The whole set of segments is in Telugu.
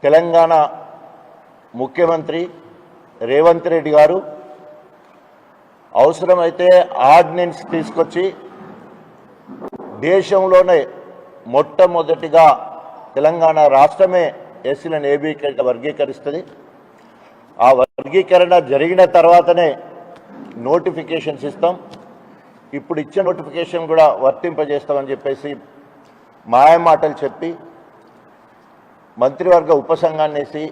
తెలంగాణ ముఖ్యమంత్రి రేవంత్ రెడ్డి గారు అవసరమైతే ఆర్డినెన్స్ తీసుకొచ్చి దేశంలోనే మొట్టమొదటిగా తెలంగాణ రాష్ట్రమే ఎస్సీలను ఏబీగా వర్గీకరిస్తుంది. ఆ వర్గీకరణ జరిగిన తర్వాతనే నోటిఫికేషన్స్ ఇస్తాం. ఇప్పుడు ఇచ్చిన నోటిఫికేషన్ కూడా వర్తింపజేస్తామని చెప్పేసి మాయమాటలు చెప్పి మంత్రివర్గ ఉపసంఘాన్ని వేసి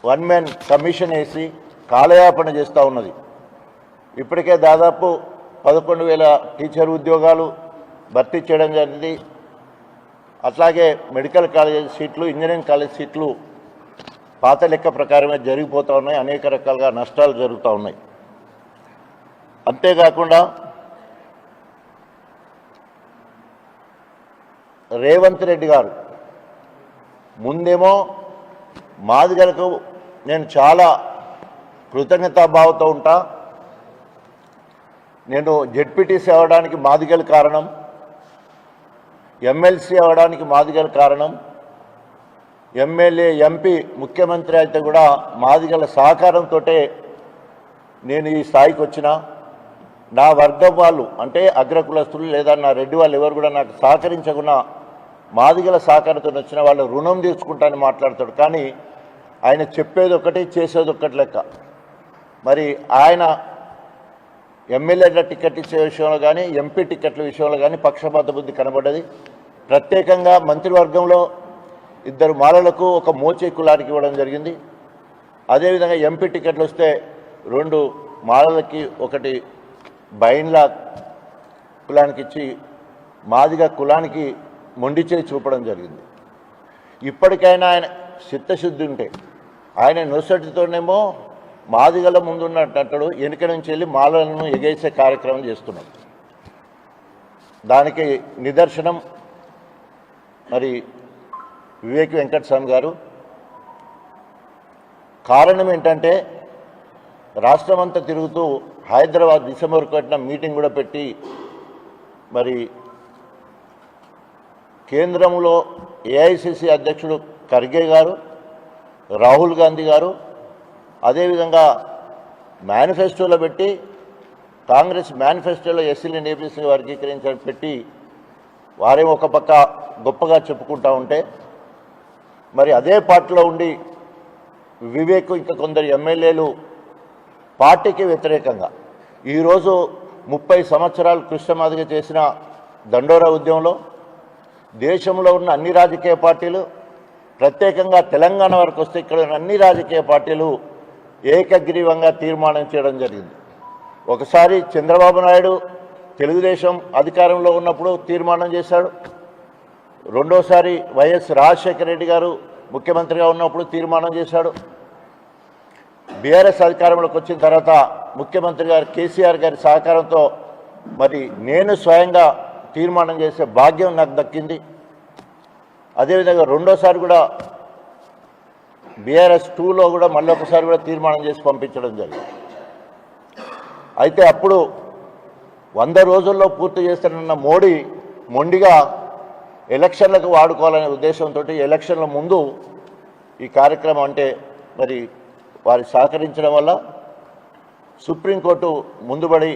వన్ మ్యాన్ కమిషన్ వేసి కాలయాపన చేస్తూ ఉన్నది. ఇప్పటికే దాదాపు 11,000 టీచర్ ఉద్యోగాలు భర్తీ చేయడం జరిగింది. అట్లాగే మెడికల్ కాలేజ్ సీట్లు, ఇంజనీరింగ్ కాలేజ్ సీట్లు పాత లెక్క ప్రకారమే జరిగిపోతూ ఉన్నాయి. అనేక రకాలుగా నష్టాలు జరుగుతూ ఉన్నాయి. అంతేకాకుండా రేవంత్ రెడ్డి గారు ముందేమో మాదిగలకు నేను చాలా కృతజ్ఞతాభావంతో ఉంటా, నేను జెడ్పీటీసీ అవ్వడానికి మాదిగలు కారణం, ఎమ్మెల్సీ అవ్వడానికి మాదిగలు కారణం, ఎమ్మెల్యే ఎంపీ ముఖ్యమంత్రి అయితే కూడా మాదిగల సహకారంతో నేను ఈ స్థాయికి వచ్చిన. నా వర్గం వాళ్ళు అంటే అగ్రకులస్తులు లేదా నా రెడ్డి వాళ్ళు ఎవరు కూడా నాకు సహకరించకుండా మాదిగల సహకారంతో వచ్చిన వాళ్ళు రుణం తీర్చుకుంటానని మాట్లాడతాడు. కానీ ఆయన చెప్పేది ఒకటి చేసేది ఒకటి లెక్క. మరి ఆయన ఎమ్మెల్యేల టికెట్ ఇచ్చే విషయంలో కానీ ఎంపీ టికెట్ల విషయంలో కానీ పక్షపాత బుద్ధి కనబడ్డది. ప్రత్యేకంగా మంత్రివర్గంలో 2 మాలలకు ఒక మోచే కులానికి ఇవ్వడం జరిగింది. అదేవిధంగా ఎంపీ టికెట్లు వస్తే 2 మాలలకి 1 బైన్ల కులానికి ఇచ్చి మాదిగ కులానికి మొండి చేయి చూపడం జరిగింది. ఇప్పటికైనా ఆయన చిత్తశుద్ధి ఉంటే ఆయన నొసటితోనేమో మాదిగల ముందున్నట్టు వెనుక నుంచి వెళ్ళి మాలలను ఎగేసే కార్యక్రమం చేస్తున్నాం. దానికి నిదర్శనం మరి వివేక్ వెంకటస్వామి గారు. కారణం ఏంటంటే రాష్ట్రమంతా తిరుగుతూ హైదరాబాద్ డిసెంబర్ 1న మీటింగ్ కూడా పెట్టి మరి కేంద్రంలో ఏఐసిసి అధ్యక్షుడు ఖర్గే గారు, రాహుల్ గాంధీ గారు అదేవిధంగా మేనిఫెస్టోలో పెట్టి కాంగ్రెస్ మేనిఫెస్టోలో ఎస్సీలను ఏబీసీ వర్గీకరించడం పెట్టి వారే ఒక పక్క గొప్పగా చెప్పుకుంటూ ఉంటే మరి అదే పార్టీలో ఉండి వివేక్ ఇంకా కొందరు ఎమ్మెల్యేలు పార్టీకి వ్యతిరేకంగా ఈరోజు 30 సంవత్సరాలు కృష్ణమాదిగా చేసిన దండోరా ఉద్యమంలో దేశంలో ఉన్న అన్ని రాజకీయ పార్టీలు ప్రత్యేకంగా తెలంగాణ వరకు వస్తే ఇక్కడ ఉన్న అన్ని రాజకీయ పార్టీలు ఏకగ్రీవంగా తీర్మానం చేయడం జరిగింది. ఒకసారి చంద్రబాబు నాయుడు తెలుగుదేశం అధికారంలో ఉన్నప్పుడు తీర్మానం చేశాడు. రెండోసారి వైఎస్ రాజశేఖర రెడ్డి గారు ముఖ్యమంత్రిగా ఉన్నప్పుడు తీర్మానం చేశాడు. బీఆర్ఎస్ అధికారంలోకి వచ్చిన తర్వాత ముఖ్యమంత్రి గారు కేసీఆర్ గారి సహకారంతో మరి నేను స్వయంగా తీర్మానం చేసే భాగ్యం నాకు దక్కింది. అదేవిధంగా రెండోసారి కూడా బీఆర్ఎస్ 2లో కూడా మళ్ళీ ఒకసారి కూడా తీర్మానం చేసి పంపించడం జరిగింది. అయితే అప్పుడు 100 రోజుల్లో పూర్తి చేస్తానన్న మోడీ మొండిగా ఎలక్షన్లకు వాడుకోవాలనే ఉద్దేశంతో ఎలక్షన్ల ముందు ఈ కార్యక్రమం అంటే మరి వారి సహకరించడం వల్ల సుప్రీంకోర్టు ముందుబడి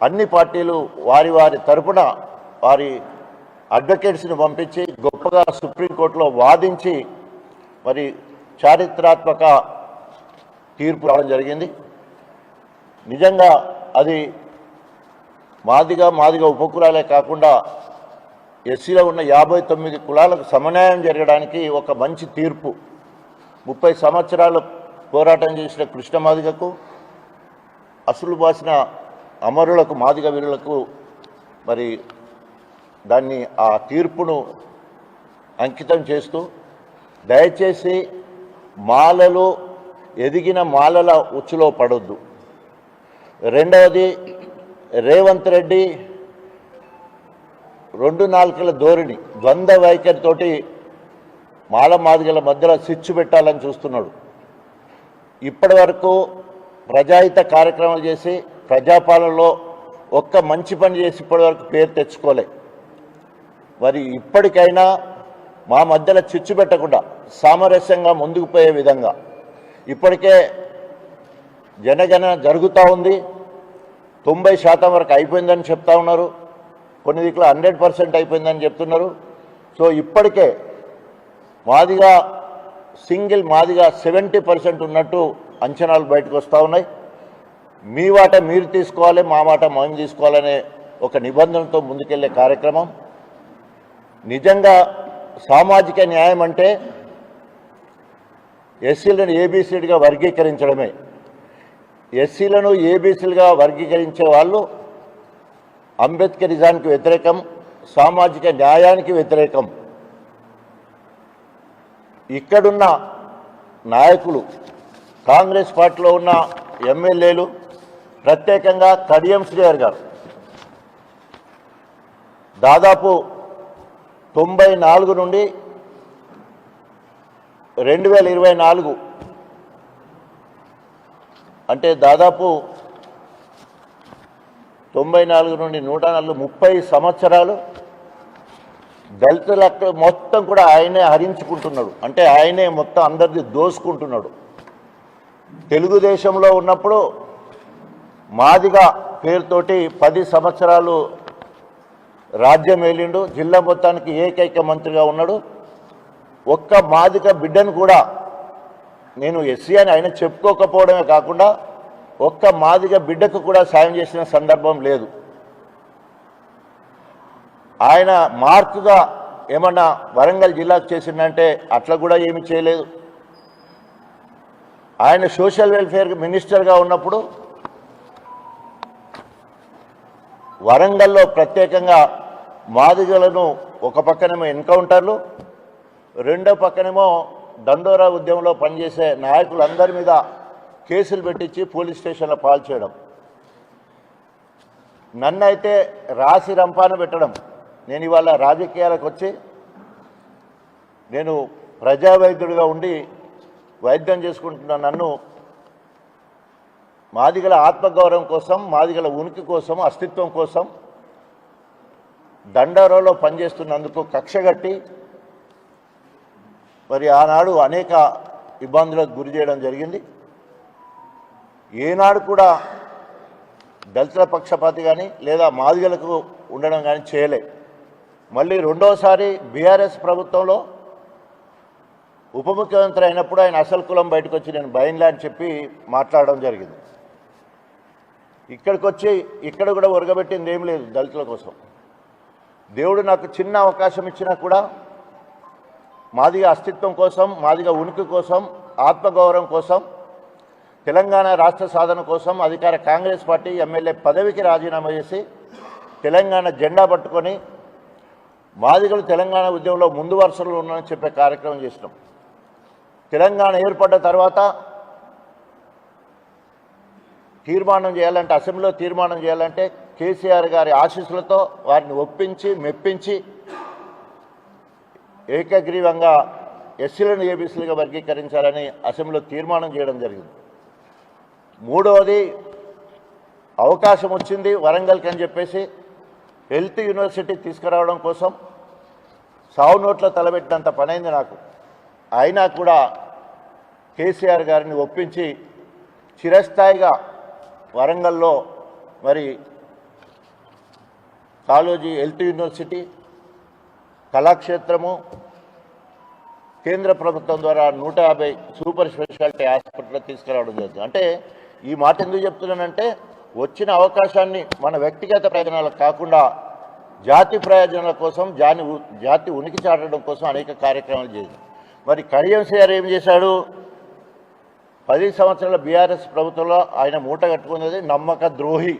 అన్ని పార్టీలు వారి వారి తరపున వారి అడ్వకేట్స్ని పంపించి గొప్పగా సుప్రీంకోర్టులో వాదించి మరి చారిత్రాత్మక తీర్పు రావడం జరిగింది. నిజంగా అది మాదిగా ఉపకులాలే కాకుండా ఎస్సీలో ఉన్న 59 కులాలకు సమన్వయం జరగడానికి ఒక మంచి తీర్పు. 30 సంవత్సరాలు పోరాటం చేసిన కృష్ణమాదిగకు, అసలు బాసిన అమరులకు, మాదిగ వీరులకు మరి దాన్ని ఆ తీర్పును అంకితం చేస్తూ దయచేసి మాలలు ఎదిగిన మాలల ఉచ్చులో పడొద్దు. రెండవది రేవంత్ రెడ్డి 2 నాలుకల ధోరణి ద్వంద్వ వైఖరితోటి మాదిగల మధ్యలో సిచ్చు పెట్టాలని చూస్తున్నాడు. ఇప్పటి వరకు ప్రజాహిత కార్యక్రమాలు చేసి ప్రజాపాలనలో ఒక్క మంచి పని చేసి ఇప్పటి వరకు పేరు తెచ్చుకోలే. మరి ఇప్పటికైనా మా మధ్యలో చిచ్చు పెట్టకుండా సామరస్యంగా ముందుకు పోయే విధంగా ఇప్పటికే జనగణన జరుగుతూ ఉంది. 90% వరకు అయిపోయిందని చెప్తా ఉన్నారు. కొన్ని దిక్కులో 100% అయిపోయిందని చెప్తున్నారు. సో ఇప్పటికే మాదిగా సింగిల్ మాదిగా 70% ఉన్నట్టు అంచనాలు బయటకు వస్తూ ఉన్నాయి. మీ వాట మీరు తీసుకోవాలి, మా మాట మేము తీసుకోవాలనే ఒక నిబంధనతో ముందుకెళ్లే కార్యక్రమం. నిజంగా సామాజిక న్యాయం అంటే ఎస్సీలను ఏబీసీలుగా వర్గీకరించడమే. ఎస్సీలను ఏబీసీలుగా వర్గీకరించే వాళ్ళు అంబేద్కరిజానికి వ్యతిరేకం, సామాజిక న్యాయానికి వ్యతిరేకం. ఇక్కడున్న నాయకులు, కాంగ్రెస్ పార్టీలో ఉన్న ఎమ్మెల్యేలు, ప్రత్యేకంగా కడియం శ్రీహర్ గారు దాదాపు 94 నుండి 2024 అంటే దాదాపు 94 నుండి 104 30 సంవత్సరాలు దళితులకు మొత్తం కూడా ఆయనే హరించుకుంటున్నాడు. అంటే ఆయనే మొత్తం అందరిది దోసుకుంటున్నాడు. తెలుగుదేశంలో ఉన్నప్పుడు మాదిగా పేరుతోటి 10 సంవత్సరాలు రాజ్యం ఏలిండు. జిల్లా మొత్తానికి ఏకైక మంత్రిగా ఉన్నాడు. ఒక్క మాదిగ బిడ్డను కూడా నేను ఎస్సీ అని ఆయన చెప్పుకోకపోవడమే కాకుండా ఒక్క మాదిగ బిడ్డకు కూడా సాయం చేసిన సందర్భం లేదు. ఆయన మార్కుగా ఏమన్నా వరంగల్ జిల్లాకు చేసిందంటే అట్లా కూడా ఏమి చేయలేదు. ఆయన సోషల్ వెల్ఫేర్ మినిస్టర్గా ఉన్నప్పుడు వరంగల్లో ప్రత్యేకంగా మాదిగలను ఒక పక్కనేమో ఎన్కౌంటర్లు, రెండో పక్కనేమో దండోరా ఉద్యమంలో పనిచేసే నాయకులందరి మీద కేసులు పెట్టించి పోలీస్ స్టేషన్లో పాలు చేయడం, నన్నైతే రాసి రంపాన పెట్టడం. నేను ఇవాళ రాజకీయాలకు వచ్చి నేను ప్రజా వైద్యుడిగా ఉండి వైద్యం చేసుకుంటున్న నన్ను మాదిగల ఆత్మగౌరవం కోసం, మాదిగల ఉనికి కోసం, అస్తిత్వం కోసం దండోరాలో పనిచేస్తున్నందుకు కక్షగట్టి మరి ఆనాడు అనేక ఇబ్బందులకు గురి చేయడం జరిగింది. ఏనాడు కూడా దళితుల పక్షపాతి కానీ లేదా మాదిగలకు ఉండడం కానీ చేయలే. మళ్ళీ రెండోసారి బీఆర్ఎస్ ప్రభుత్వంలో ఉప ముఖ్యమంత్రి అయినప్పుడు ఆయన అసలు కులం బయటకు వచ్చి నేను బయన్లా అని చెప్పి మాట్లాడడం జరిగింది. ఇక్కడికి వచ్చి ఇక్కడ కూడా ఒరగబెట్టింది ఏం లేదు. దళితుల కోసం దేవుడు నాకు చిన్న అవకాశం ఇచ్చినా కూడా మాదిగ అస్తిత్వం కోసం, మాదిగ ఉనికి కోసం, ఆత్మగౌరవం కోసం, తెలంగాణ రాష్ట్ర సాధన కోసం అధికార కాంగ్రెస్ పార్టీ ఎమ్మెల్యే పదవికి రాజీనామా చేసి తెలంగాణ జెండా పట్టుకొని మాదిగలు తెలంగాణ ఉద్యమంలో ముందు వరుసలో ఉన్నారని చెప్పే కార్యక్రమం చేసినాం. తెలంగాణ ఏర్పడ్డ తర్వాత తీర్మానం చేయాలంటే, అసెంబ్లీలో తీర్మానం చేయాలంటే కేసీఆర్ గారి ఆశీస్సులతో వారిని ఒప్పించి మెప్పించి ఏకగ్రీవంగా ఎస్సీలను ఏబీసీలుగా వర్గీకరించాలని అసెంబ్లీలో తీర్మానం చేయడం జరిగింది. మూడవది అవకాశం వచ్చింది వరంగల్కి అని చెప్పేసి హెల్త్ యూనివర్సిటీ తీసుకురావడం కోసం సావు నోట్ల తలబెట్టినంత పనైంది నాకు. అయినా కూడా కేసీఆర్ గారిని ఒప్పించి చిరస్థాయిగా వరంగల్లో మరి కాళోజీ హెల్త్ యూనివర్సిటీ, కళాక్షేత్రము, కేంద్ర ప్రభుత్వం ద్వారా 150 సూపర్ స్పెషాలిటీ హాస్పిటల్ తీసుకురావడం జరుగుతుంది. అంటే ఈ మాట ఎందుకు చెప్తున్నానంటే వచ్చిన అవకాశాన్ని మన వ్యక్తిగత ప్రయోజనాలకు కాకుండా జాతి ప్రయోజనాల కోసం, జాతి ఉనికి చాటడం కోసం అనేక కార్యక్రమాలు చేశారు. మరి కడియం శ్రీహర్ ఏం చేశాడు? 10 సంవత్సరాల బీఆర్ఎస్ ప్రభుత్వంలో ఆయన మూట కట్టుకున్నది నమ్మక ద్రోహి.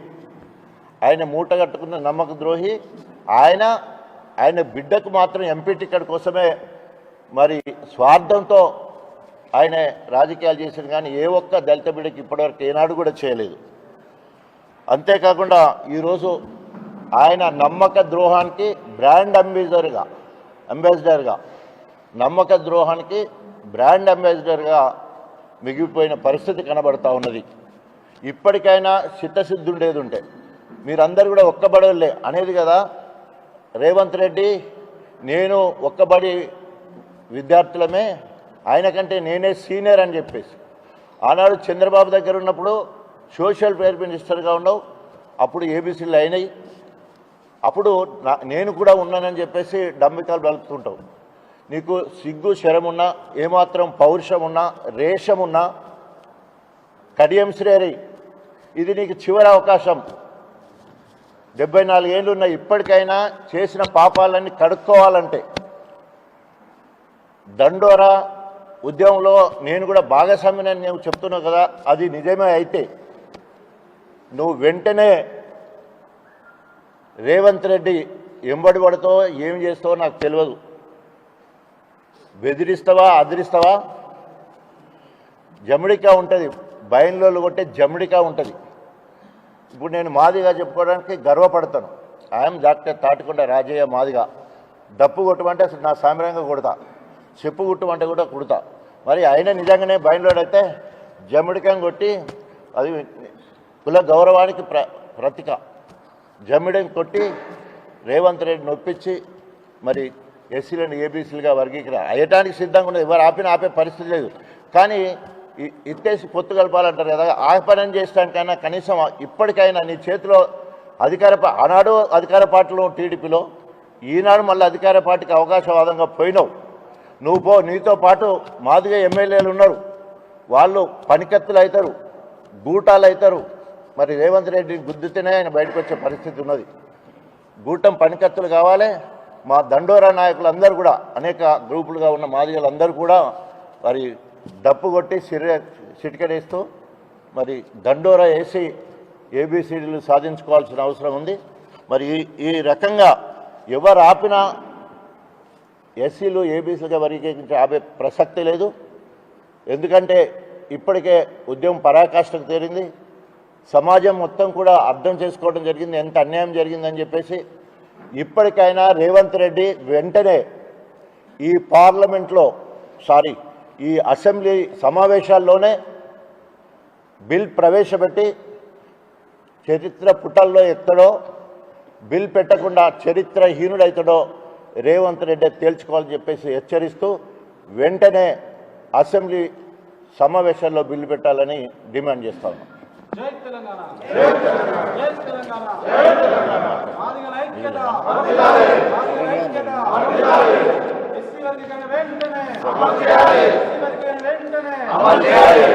ఆయన మూట కట్టుకున్న నమ్మక ద్రోహి. ఆయన బిడ్డకు మాత్రం ఎంపీ టికెట్ కోసమే మరి స్వార్థంతో ఆయన రాజకీయాలు చేసిన కానీ ఏ ఒక్క దళిత బిడ్డకి ఇప్పటివరకు ఏనాడు కూడా చేయలేదు. అంతేకాకుండా ఈరోజు ఆయన నమ్మక ద్రోహానికి బ్రాండ్ అంబాసిడర్గా నమ్మక ద్రోహానికి బ్రాండ్ అంబాసిడర్గా మిగిలిపోయిన పరిస్థితి కనబడతా ఉన్నది. ఇప్పటికైనా చిత్తశుద్ధి ఉండేది ఉంటే మీరందరూ కూడా ఒక్కబడలే అనేది కదా రేవంత్ రెడ్డి, నేను ఒక్కబడి విద్యార్థులమే, ఆయన కంటే నేనే సీనియర్ అని చెప్పేసి ఆనాడు చంద్రబాబు దగ్గర ఉన్నప్పుడు సోషల్ వెల్ఫేర్ మినిస్టర్గా ఉండవు, అప్పుడు ఏబీసీలు అయినాయి, అప్పుడు నేను కూడా ఉన్నానని చెప్పేసి డంబికాలు బలుపుతుంటావు. నీకు సిగ్గు శరమున్నా, ఏమాత్రం పౌరుషం ఉన్నా, రేషమున్నా కడియం శ్రేరి, ఇది నీకు చివరి అవకాశం. 74 ఏళ్ళు ఉన్నాయి, ఇప్పటికైనా చేసిన పాపాలన్నీ కడుక్కోవాలంటే. దండోరా ఉద్యమంలో నేను కూడా భాగస్వామినని నువ్వు చెప్తున్నావు కదా, అది నిజమే అయితే నువ్వు వెంటనే రేవంత్ రెడ్డి ఎంబడి పడతావో ఏం చేస్తావో నాకు తెలియదు. బెదిరిస్తావా, అదిరిస్తావా? జమిడికా ఉంటుంది, బయలులో కొట్టే జమిడికా ఉంటుంది. ఇప్పుడు నేను మాదిగా చెప్పుకోవడానికి గర్వపడతాను. I'm doctor Tatikonda Rajaiah Madiga. డప్పు కొట్టమంటే అసలు నా సామిరంగా కొడతా, చెప్పు కుట్టమంటే కూడా కుడతా. మరి ఆయన నిజంగానే బయలులో అయితే జమిడికం కొట్టి, అది కుల గౌరవానికి ప్రతీక. జమిడిని కొట్టి రేవంత్ రెడ్డి నొప్పించి మరి ఎస్సీలను ఏబీసీలుగా వర్గీకరణ అయ్యటానికి సిద్ధంగా ఉన్నది. ఎవరు ఆపే పరిస్థితి లేదు. కానీ ఇత్తేసి పొత్తు కలపాలంటారు కదా, ఆ పని చేసడానికైనా కనీసం ఇప్పటికైనా నీ చేతిలో ఆనాడు అధికార పార్టీలో టీడీపీలో, ఈనాడు మళ్ళీ అధికార పార్టీకి అవకాశవాదంగా పోయినావు. నువ్వు పో, నీతో పాటు మాదిగా ఎమ్మెల్యేలు ఉన్నారు, వాళ్ళు పనికత్తులు అవుతారు, గూటాలు అవుతారు. మరి రేవంత్ రెడ్డి గుద్దుతేనే ఆయన బయటకు వచ్చే పరిస్థితి ఉన్నది. గూటం పనికత్తులు కావాలి. మా దండోరా నాయకులందరూ కూడా, అనేక గ్రూపులుగా ఉన్న మాదిగలందరూ కూడా మరి డప్పు కొట్టి సిటికడేస్తూ మరి దండోరా వేసి ఏబీసీడీలు సాధించుకోవాల్సిన అవసరం ఉంది. మరి ఈ రకంగా ఎవరు ఆపినా ఎస్సీలు ఏబీసీలుగా వర్గీకరించి ఆపే ప్రసక్తి లేదు. ఎందుకంటే ఇప్పటికే ఉద్యమం పరాకాష్ఠకు తేరింది. సమాజం మొత్తం కూడా అర్థం చేసుకోవడం జరిగింది, ఎంత అన్యాయం జరిగిందని చెప్పేసి. ఇప్పటికైనా రేవంత్ రెడ్డి వెంటనే ఈ పార్లమెంట్లో ఈ అసెంబ్లీ సమావేశాల్లోనే బిల్ ప్రవేశపెట్టి చరిత్ర పుటల్లో ఎత్తడో, బిల్ పెట్టకుండా చరిత్రహీనుడైతాడో రేవంత్ రెడ్డి తేల్చుకోవాలని చెప్పేసి హెచ్చరిస్తూ వెంటనే అసెంబ్లీ సమావేశాల్లో బిల్లు పెట్టాలని డిమాండ్ చేస్తా ఉన్నాం. జై తెలంగాణ, జై తెలంగాణ, జై తెలంగాణ, జై తెలంగాణ. మాదిగల ఐక్యత, వర్ధిల్లాలి. మాదిగల ఐక్యత, వర్ధిల్లాలి. ఎస్సీ వర్గీకరణ వెంటనే అమలు చేయాలి. ఎస్సీ వర్గీకరణ వెంటనే అమలు చేయాలి.